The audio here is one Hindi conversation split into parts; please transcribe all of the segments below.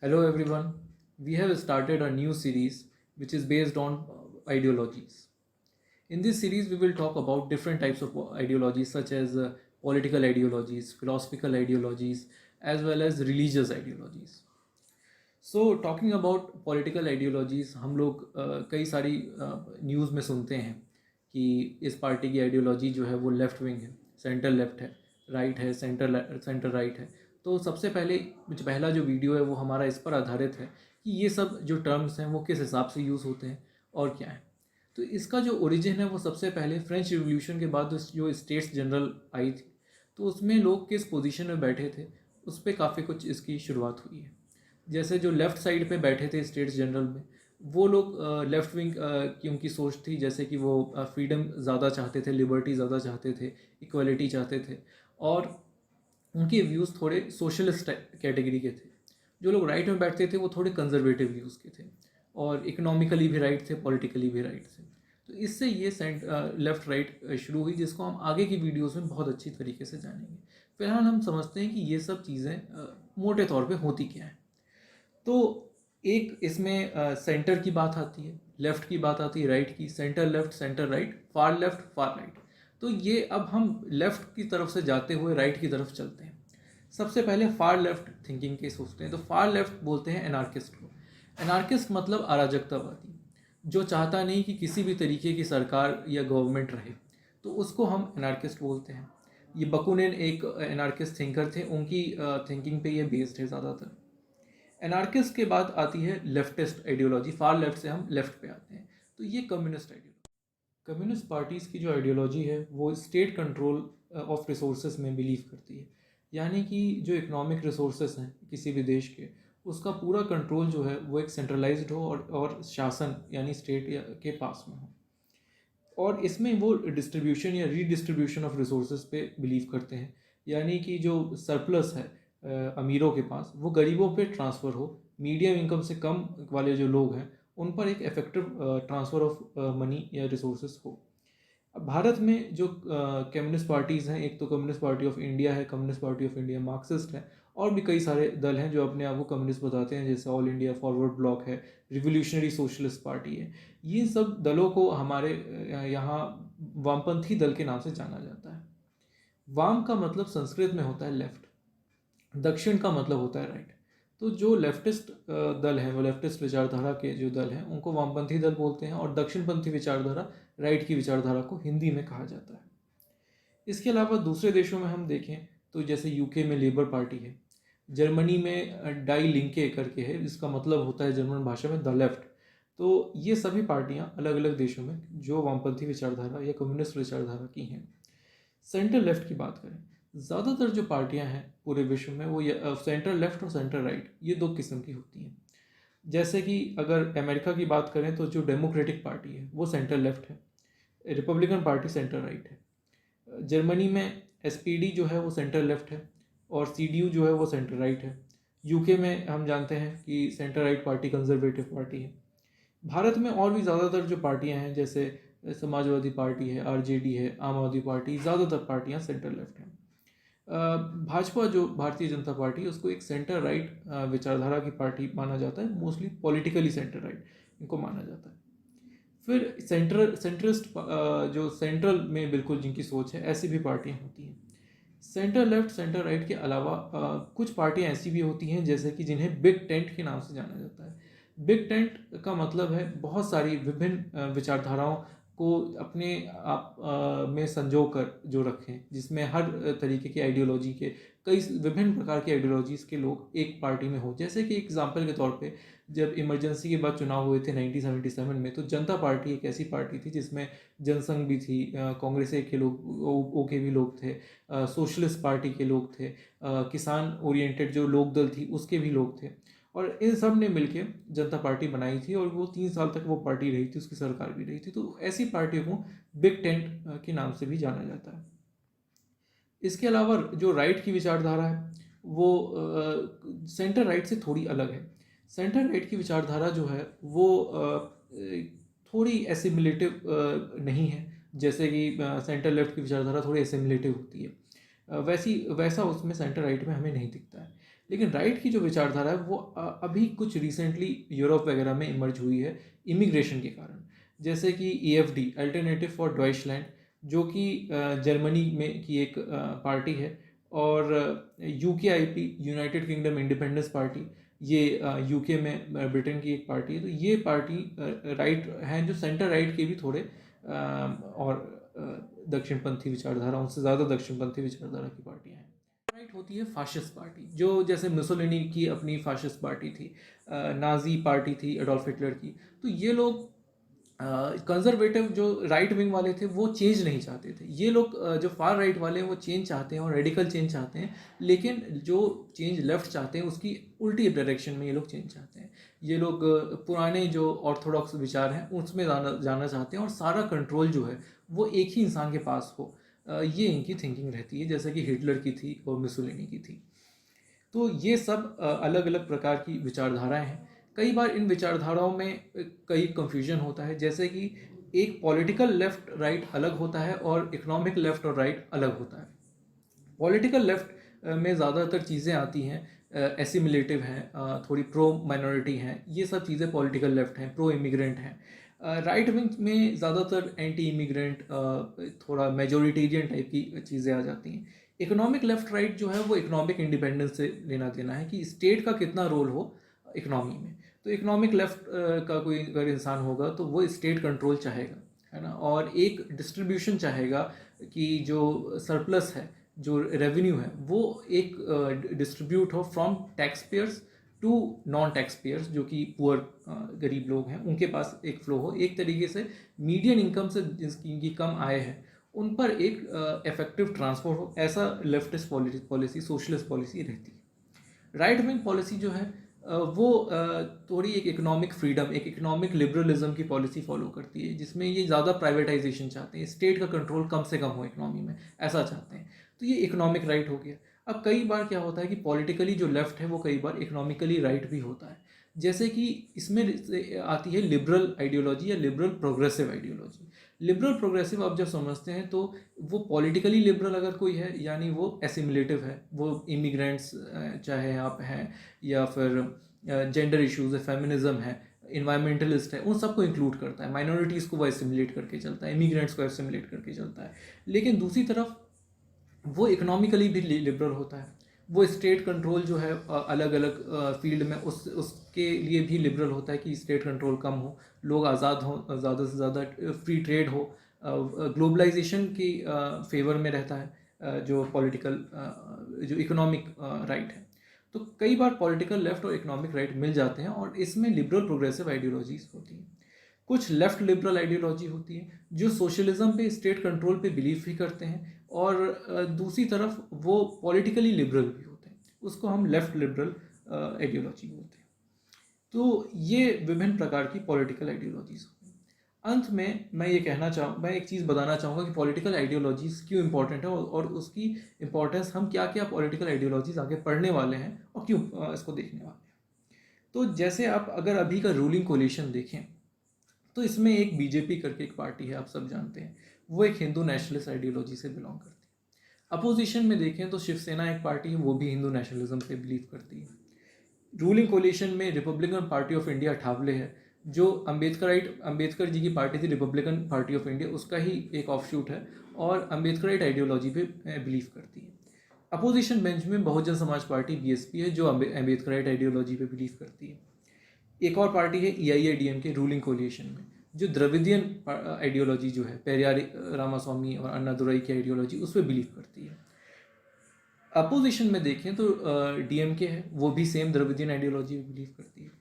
Hello everyone. We have started a new series which is based on ideologies. In this series, we will talk about different types of ideologies such as political ideologies, philosophical ideologies, as well as religious ideologies. So, talking about political ideologies हम लोग कई सारी न्यूज़ में सुनते हैं कि इस पार्टी की आइडियोलॉजी जो है वो लेफ़्ट विंग है, सेंटर लेफ़्ट है, राइट है, सेंटर राइट है। तो सबसे पहले जो पहला जो वीडियो है वो हमारा इस पर आधारित है कि ये सब जो टर्म्स हैं वो किस हिसाब से यूज़ होते हैं और क्या है। तो इसका जो ओरिजिन है वो सबसे पहले फ्रेंच रिवॉल्यूशन के बाद जो स्टेट्स जनरल आई थी, तो उसमें लोग किस पोजीशन में बैठे थे उस पर काफ़ी कुछ इसकी शुरुआत हुई है। जैसे जो लेफ़्ट साइड पे बैठे थे स्टेट्स जनरल में, वो लोग लेफ़्ट विंग की उनकी सोच थी, जैसे कि वो फ्रीडम ज़्यादा चाहते थे, लिबर्टी ज़्यादा चाहते थे, इक्वलिटी चाहते थे, और उनके व्यूज़ थोड़े सोशलिस्ट कैटेगरी के थे। जो लोग राइट में बैठते थे वो थोड़े कंजर्वेटिव व्यूज़ के थे, और इकोनॉमिकली भी राइट थे, पॉलिटिकली भी राइट थे। तो इससे ये लेफ़्ट राइट शुरू हुई, जिसको हम आगे की वीडियोज़ में बहुत अच्छी तरीके से जानेंगे। फिलहाल हम समझते हैं कि ये सब चीज़ें मोटे तौर पे होती क्या हैं। तो एक इसमें सेंटर की बात आती है, लेफ़्ट की बात आती है, राइट की, सेंटर लेफ़्ट, सेंटर राइट, फार लेफ़्ट, फार राइट। तो ये अब हम लेफ़्ट की तरफ से जाते हुए राइट की तरफ चलते हैं। सबसे पहले फार लेफ़्ट थिंकिंग के सोचते हैं, तो फार लेफ़्ट बोलते हैं एनार्किस्ट को। एनार्किस्ट मतलब अराजकतावादी, जो चाहता नहीं कि किसी भी तरीके की सरकार या गवर्नमेंट रहे, तो उसको हम एनार्किस्ट बोलते हैं। ये बकुनिन एक एनार्किस्ट थिंकर थे, उनकी थिंकिंग पे ये बेस्ड है ज़्यादातर। एनार्किस्ट के बाद आती है लेफ्टिस्ट आइडियोलॉजी, फार लेफ्ट से हम लेफ्ट पे आते हैं, तो ये कम्युनिस्ट आइडियोलॉजी। कम्युनिस्ट पार्टीज़ की जो आइडियोलॉजी है वो स्टेट कंट्रोल ऑफ रिसोर्सेज में बिलीव करती है, यानी कि जो इकोनॉमिक रिसोर्सेज हैं किसी भी देश के, उसका पूरा कंट्रोल जो है वो एक सेंट्रलाइज्ड हो और शासन यानी स्टेट के पास में हो। और इसमें वो डिस्ट्रीब्यूशन या रीडिस्ट्रीब्यूशन ऑफ रिसोर्सेज पे बिलीव करते हैं, यानी कि जो सरप्लस है अमीरों के पास वो गरीबों पे ट्रांसफ़र हो, मीडियम इनकम से कम वाले जो लोग हैं उन पर एक इफेक्टिव ट्रांसफ़र ऑफ मनी या रिसोर्सेज हो। अब भारत में जो कम्युनिस्ट पार्टीज़ हैं, एक तो कम्युनिस्ट पार्टी ऑफ इंडिया है, communist party of India Marxist है, और भी कई सारे दल हैं जो अपने आप को कम्युनिस्ट बताते हैं, जैसे ऑल इंडिया फॉरवर्ड ब्लॉक है, रिवोल्यूशनरी सोशलिस्ट पार्टी है। ये सब दलों को हमारे यहाँ वामपंथी दल के नाम से जाना जाता है। वाम का मतलब संस्कृत में होता है लेफ्ट, दक्षिण का मतलब होता है राइट। तो जो लेफ्टिस्ट दल हैं, वो लेफ्टिस्ट विचारधारा के जो दल हैं उनको वामपंथी दल बोलते हैं, और दक्षिणपंथी विचारधारा, राइट की विचारधारा को हिंदी में कहा जाता है। इसके अलावा दूसरे देशों में हम देखें तो जैसे यूके में लेबर पार्टी है, जर्मनी में डाई लिंके करके है, जिसका मतलब होता है जर्मन भाषा में द लेफ्ट। तो ये सभी पार्टियां अलग अलग देशों में जो वामपंथी विचारधारा या कम्युनिस्ट विचारधारा की हैं। सेंटर लेफ्ट की बात करें, ज़्यादातर जो पार्टियां हैं पूरे विश्व में वो सेंटर लेफ्ट और सेंटर राइट, ये दो किस्म की होती हैं। जैसे कि अगर अमेरिका की बात करें तो जो डेमोक्रेटिक पार्टी है वो सेंटर लेफ्ट है, रिपब्लिकन पार्टी सेंटर राइट है। जर्मनी में एसपीडी जो है वो सेंटर लेफ्ट है, और सीडीयू जो है वो सेंटर राइट है। यूके में हम जानते हैं कि centre right party conservative party है। भारत में और भी ज़्यादातर जो पार्टियां हैं, जैसे समाजवादी पार्टी है, आरजेडी है, आम आदमी पार्टी, ज़्यादातर पार्टियां सेंटर लेफ्ट हैं। भाजपा जो भारतीय जनता पार्टी है उसको एक सेंटर राइट विचारधारा की पार्टी माना जाता है, मोस्टली पॉलिटिकली सेंटर राइट इनको माना जाता है। फिर सेंट्रिस्ट जो सेंट्रल में बिल्कुल जिनकी सोच है, ऐसी भी पार्टियां होती हैं। सेंटर लेफ्ट सेंटर राइट के अलावा कुछ पार्टियां ऐसी भी होती हैं जैसे कि जिन्हें बिग टेंट के नाम से जाना जाता है। बिग टेंट का मतलब है बहुत सारी विभिन्न विचारधाराओं को अपने आप में संजो कर जो रखें, जिसमें हर तरीके की आइडियोलॉजी के, कई विभिन्न प्रकार की आइडियोलॉजीज़ के लोग एक पार्टी में हो। जैसे कि एग्जांपल के तौर पे जब इमरजेंसी के बाद चुनाव हुए थे 1977 में, तो जनता पार्टी एक ऐसी पार्टी थी जिसमें जनसंघ भी थी, कांग्रेस के लोग, ओ के भी लोग थे, सोशलिस्ट पार्टी के लोग थे, किसान ओरिएंटेड जो लोक दल थी उसके भी लोग थे, और इन सब ने मिलकर जनता पार्टी बनाई थी, और वो 3 साल तक वो पार्टी रही थी, उसकी सरकार भी रही थी। तो ऐसी पार्टियों को बिग टेंट के नाम से भी जाना जाता है। इसके अलावा जो राइट की विचारधारा है वो सेंटर राइट से थोड़ी अलग है। सेंटर राइट की विचारधारा जो है वो थोड़ी एसिमिलेटिव नहीं है, जैसे कि सेंटर लेफ्ट की विचारधारा थोड़ी एसिमिलेटिव होती है। वैसा उसमें सेंटर राइट में हमें नहीं दिखता है। लेकिन राइट की जो विचारधारा है वो अभी कुछ रिसेंटली यूरोप वगैरह में इमर्ज हुई है इमिग्रेशन के कारण। जैसे कि AFD, अल्टरनेटिव फॉर डॉइचलैंड, जो कि जर्मनी में की एक पार्टी है, और UKIP, United kingdom independence party, ये UK में ब्रिटेन की एक पार्टी है। तो ये पार्टी राइट हैं, जो सेंटर राइट के भी थोड़े और दक्षिणपंथी विचारधारा, उनसे ज़्यादा दक्षिणपंथी विचारधारा की पार्टियाँ हैं। राइट होती है फाशिस्ट पार्टी, जो जैसे मुसोलिनी की अपनी फाशिस्ट पार्टी थी, नाजी पार्टी थी एडोल्फ हिटलर की। तो ये लोग कंजर्वेटिव जो राइट विंग वाले थे वो चेंज नहीं चाहते थे। ये लोग जो फार राइट वाले हैं वो चेंज चाहते हैं और रेडिकल चेंज चाहते हैं, लेकिन जो चेंज लेफ्ट चाहते हैं उसकी उल्टी डायरेक्शन में ये लोग चेंज चाहते हैं। ये लोग पुराने जो ऑर्थोडॉक्स विचार हैं उसमें जाना चाहते हैं, और सारा कंट्रोल जो है वो एक ही इंसान के पास हो, ये इनकी थिंकिंग रहती है, जैसे कि हिटलर की थी और मुसोलिनी की थी। तो ये सब अलग अलग प्रकार की विचारधाराएं हैं। कई बार इन विचारधाराओं में कई कंफ्यूजन होता है, जैसे कि एक पॉलिटिकल लेफ्ट राइट अलग होता है और इकोनॉमिक लेफ्ट और राइट अलग होता है। पॉलिटिकल लेफ्ट में ज़्यादातर चीज़ें आती हैं, एसिमिलेटिव हैं, थोड़ी प्रो माइनॉरिटी हैं, ये सब चीज़ें पॉलिटिकल लेफ्ट हैं, प्रो इमिग्रेंट हैं। राइट विंग में ज़्यादातर एंटी इमिग्रेंट, थोड़ा मेजोरिटेरियन टाइप की चीज़ें आ जाती हैं। इकोनॉमिक लेफ्ट राइट जो है वो इकोनॉमिक इंडिपेंडेंस से लेना देना है, कि स्टेट का कितना रोल हो इकोनॉमी में। तो इकोनॉमिक लेफ्ट का कोई अगर इंसान होगा तो वो स्टेट कंट्रोल चाहेगा, है ना, और एक डिस्ट्रीब्यूशन चाहेगा कि जो सरप्लस है, जो रेवेन्यू है, वो एक डिस्ट्रीब्यूट हो from tax payers to non tax payers, जो कि पुअर गरीब लोग हैं उनके पास एक फ्लो हो, एक तरीके से मीडियन इनकम से जिनकी कम आय है उन पर एक इफेक्टिव ट्रांसफर हो। ऐसा लेफ्टिस्ट पॉलिसी, सोशलिस्ट पॉलिसी रहती है। राइट विंग पॉलिसी जो है वो थोड़ी एक इकोनॉमिक फ्रीडम, एक इकोनॉमिक लिबरलिज्म की पॉलिसी फॉलो करती है, जिसमें ये ज़्यादा प्राइवेटाइजेशन चाहते हैं, स्टेट का कंट्रोल कम से कम हो इकोनॉमी में, ऐसा चाहते हैं। तो ये इकोनॉमिक राइट हो गया। अब कई बार क्या होता है कि पॉलिटिकली जो लेफ्ट है वो कई बार इकोनॉमिकली राइट भी होता है, जैसे कि इसमें आती है लिबरल आइडियोलॉजी या liberal progressive ideology. Liberal progressive आप जब समझते हैं तो वो पॉलिटिकली लिबरल अगर कोई है, यानी वो एसिमिलेटिव है, वो इमिग्रेंट्स चाहे आप हैं, या फिर जेंडर इश्यूज है, फेमिनिज्म है, इन्वायरमेंटलिस्ट है, उन सबको इंक्लूड करता है। माइनॉरिटीज़ को वो एसिमिलेट करके चलता है, इमिग्रेंट्स को एसिमिलेट करके चलता है। लेकिन दूसरी तरफ वो इकोनॉमिकली भी लिबरल होता है। वो स्टेट कंट्रोल जो है अलग अलग फील्ड में उसके लिए भी लिबरल होता है, कि स्टेट कंट्रोल कम हो, लोग आज़ाद हों, ज़्यादा से ज़्यादा फ्री ट्रेड हो, ग्लोबलाइजेशन की फेवर में रहता है जो पॉलिटिकल जो इकोनॉमिक राइट है। तो कई बार पॉलिटिकल लेफ्ट और इकोनॉमिक राइट मिल जाते हैं, और इसमें लिबरल प्रोग्रेसिव आइडियोलॉजीज होती हैं। कुछ लेफ्ट लिबरल आइडियोलॉजी होती है जो सोशलिज्म पे, स्टेट कंट्रोल पे बिलीव भी करते हैं, और दूसरी तरफ वो पॉलिटिकली लिबरल भी होते हैं, उसको हम लेफ्ट लिबरल आइडियोलॉजी बोलते हैं। तो ये विभिन्न प्रकार की पॉलिटिकल आइडियोलॉजीज होती हैं। अंत में मैं एक चीज़ बताना चाहूँगा कि पॉलिटिकल आइडियोलॉजीज क्यों इंपॉर्टेंट है, और उसकी इंपॉर्टेंस, हम क्या क्या पॉलिटिकल आइडियोलॉजीज आगे पढ़ने वाले हैं और क्यों इसको देखने वाले हैं। तो जैसे आप अगर अभी का रूलिंग कोलिशन देखें तो इसमें एक बीजेपी करके एक पार्टी है, आप सब जानते हैं, वो एक हिंदू नेशनलिस्ट आइडियोलॉजी से बिलोंग करती है। अपोजिशन में देखें तो शिवसेना एक पार्टी है, वो भी हिंदू नेशनलिज्म पे बिलीव करती है। रूलिंग कोलिशन में रिपब्लिकन पार्टी ऑफ इंडिया ठावले है, जो अंबेडकर जी की पार्टी थी, रिपब्लिकन पार्टी ऑफ इंडिया, उसका ही एक ऑफशूट है, और अंबेडकराइट आइडियोलॉजी पे बिलीव करती है। अपोजिशन बेंच में बहुजन समाज पार्टी BSP है, जो अंबेडकराइट आइडियोलॉजी पे बिलीव करती है। एक और पार्टी है EIADMK रूलिंग कोलिशन में, जो द्रविडियन आइडियोलॉजी जो है, पेरियार रामास्वामी और अन्नादुरई की आइडियोलॉजी, उस पर बिलीव करती है। अपोजिशन में देखें तो DMK है, वो भी सेम द्रविडियन आइडियोलॉजी पे बिलीव करती है।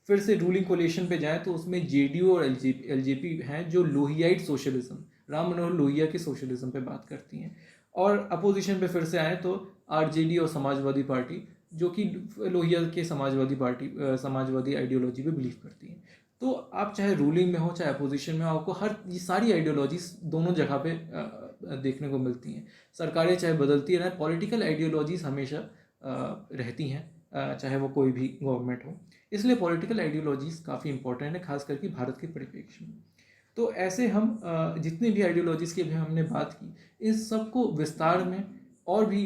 फिर से रूलिंग कोलिशन पे जाएं तो उसमें JDU और LJP हैं, जो लोहियाइट सोशलिज्म, राम मनोहर लोहिया के सोशलिज्म पे बात करती हैं। और अपोजिशन पे फिर से आए तो RJD और समाजवादी पार्टी, जो कि लोहिया के समाजवादी आइडियोलॉजी पे बिलीव करती हैं। तो आप चाहे रूलिंग में हो चाहे अपोजिशन में हो, आपको ये सारी आइडियोलॉजीज दोनों जगह पे देखने को मिलती हैं। सरकारें चाहे बदलती रहें, पॉलिटिकल आइडियोलॉजीज हमेशा रहती हैं, चाहे वो कोई भी गवर्नमेंट हो। इसलिए पॉलिटिकल आइडियोलॉजीज काफ़ी इंपॉर्टेंट है, खास करके भारत के परिप्रेक्ष्य में। तो ऐसे हम जितनी भी आइडियोलॉजीज़ की भी हमने बात की, इस सब को विस्तार में और भी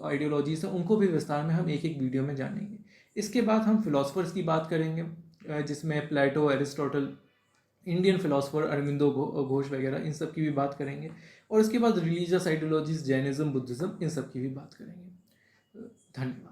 आइडियोलॉजीज़ हैं, उनको भी विस्तार में हम एक एक वीडियो में जानेंगे। इसके बाद हम फिलोसफर्स की बात करेंगे, जिसमें Plato, Aristotle, Indian philosopher Aurobindo Ghosh वगैरह, इन सब की भी बात करेंगे। और इसके बाद रिलीजियस आइडियोलॉजीज, जैनिज्म, बुद्धिज़्म, इन सब की भी बात करेंगे। धन्यवाद।